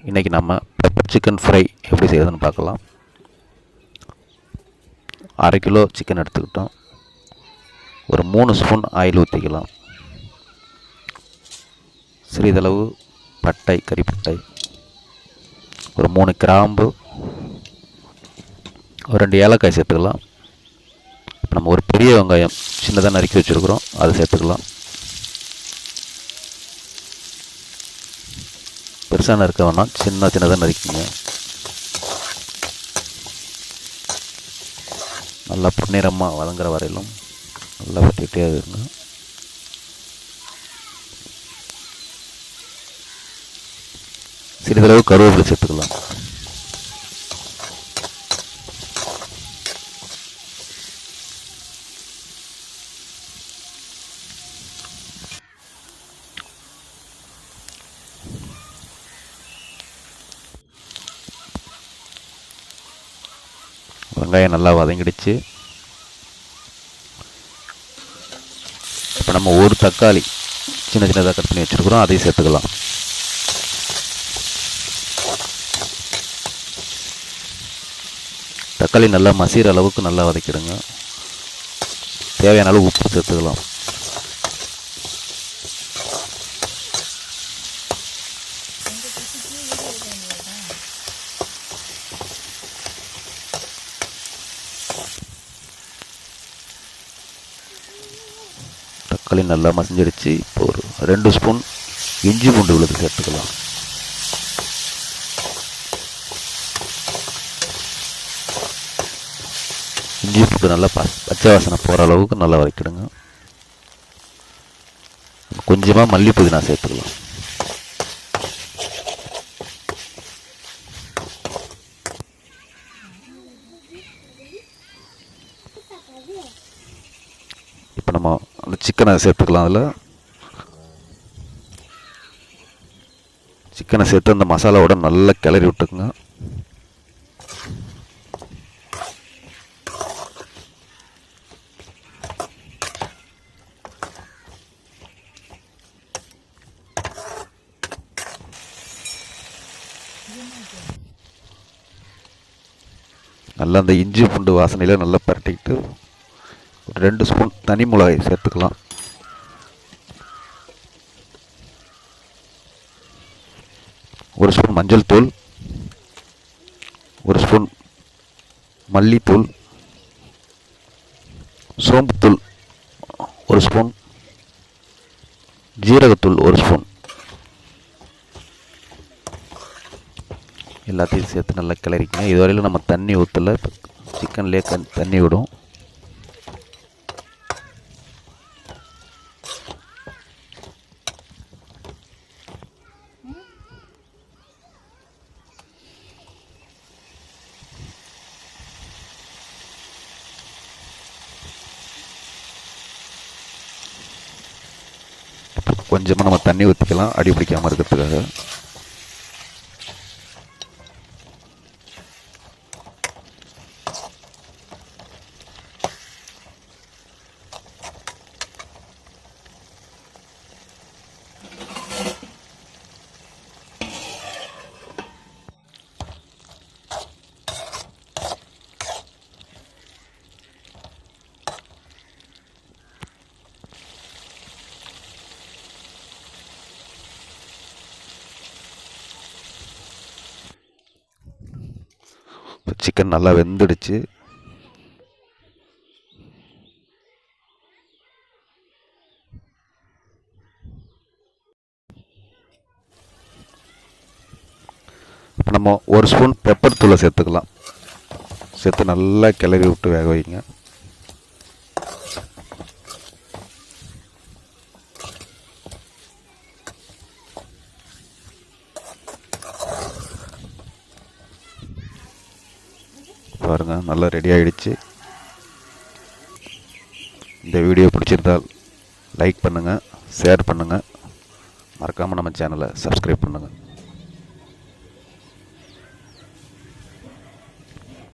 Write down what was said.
இன்றைக்கி நம்ம pepper chicken fry எப்படி செய்யறதுன்னு பார்க்கலாம். 1/2 கிலோ சிக்கன் எடுத்துக்கிட்டோம். ஒரு 3 ஸ்பூன் ஆயில் ஊற்றிக்கலாம். சிறிதளவு பட்டை, கறிப்பட்டை, ஒரு 3 கிராம்பு, ஒரு 2 ஏலக்காய் சேர்த்துக்கலாம். இப்போ நம்ம ஒரு பெரிய வெங்காயம் சின்னதாக நறுக்கி வச்சுருக்குறோம், அதை சேர்த்துக்கலாம். பெருசாக நறுக்க வேணாம், சின்னதாக நறுக்கிங்க. நல்லா பொன்னிறமாக வதங்குற வரையிலும் நல்லா வதக்கிட்டே இருங்க. சிறிதளவு கருவேப்பிலை சேர்த்துக்கலாம். வெங்காயம் நல்லா வதங்கிடுச்சு. இப்போ நம்ம ஒரு தக்காளி சின்னதாக கட் பண்ணி வச்சுருக்குறோம், அதையும் சேர்த்துக்கலாம். தக்காளி நல்லா மசிகிற அளவுக்கு நல்லா வதக்கிடுங்க. தேவையான அளவு உப்பு சேர்த்துக்கலாம். தக்காளி நல்லா மசிஞ்சிடுச்சு. இப்போ ஒரு 2 ஸ்பூன் இஞ்சி பூண்டு விழுது சேர்த்துக்கலாம். இஞ்சி பூண்டு நல்லா பச்சை வாசனை போகிற அளவுக்கு நல்லா வதக்கிடுங்க. கொஞ்சமாக மல்லி புதினா சேர்த்துக்கலாம். இப்போ நம்ம அந்த சிக்கனை சேர்த்துக்கலாம். அதில் சிக்கனை சேர்த்து அந்த மசாலாவோட நல்லா கிளறி விட்டுக்குங்க. நல்லா அந்த இஞ்சி பூண்டு வாசனையில் நல்லா பரட்டிக்கிட்டு ஒரு 2 ஸ்பூன் தனி மிளகாய் சேர்த்துக்கலாம். ஒரு ஸ்பூன் மஞ்சள் தூள், ஒரு ஸ்பூன் மல்லித்தூள், சோம்புத்தூள் ஒரு ஸ்பூன், ஜீரகத்தூள் ஒரு ஸ்பூன், எல்லாத்தையும் சேர்த்து நல்லா கிளறிக்கங்க. இதுவரையிலும் நம்ம தண்ணி ஊற்றலை, இப்போ சிக்கன்லேயே தண்ணி விடும். கொஞ்சமாக நம்ம தண்ணி ஊற்றிக்கலாம், அடி பிடிக்காமல் இருக்கிறதுக்காக. சிக்கன் நல்லா வெந்துடுச்சு. இப்போ நம்ம ஒரு ஸ்பூன் பெப்பர் தூளை சேர்த்துக்கலாம். சேர்த்து நல்லா கிளறி விட்டு வேக வைங்க. பாருங்கள், நல்லா ரெடி ஆகிடுச்சு. இந்த வீடியோ பிடிச்சிருந்தால் லைக் பண்ணுங்கள், ஷேர் பண்ணுங்கள், மறக்காமல் நம்ம சேனலை சப்ஸ்கிரைப் பண்ணுங்கள்.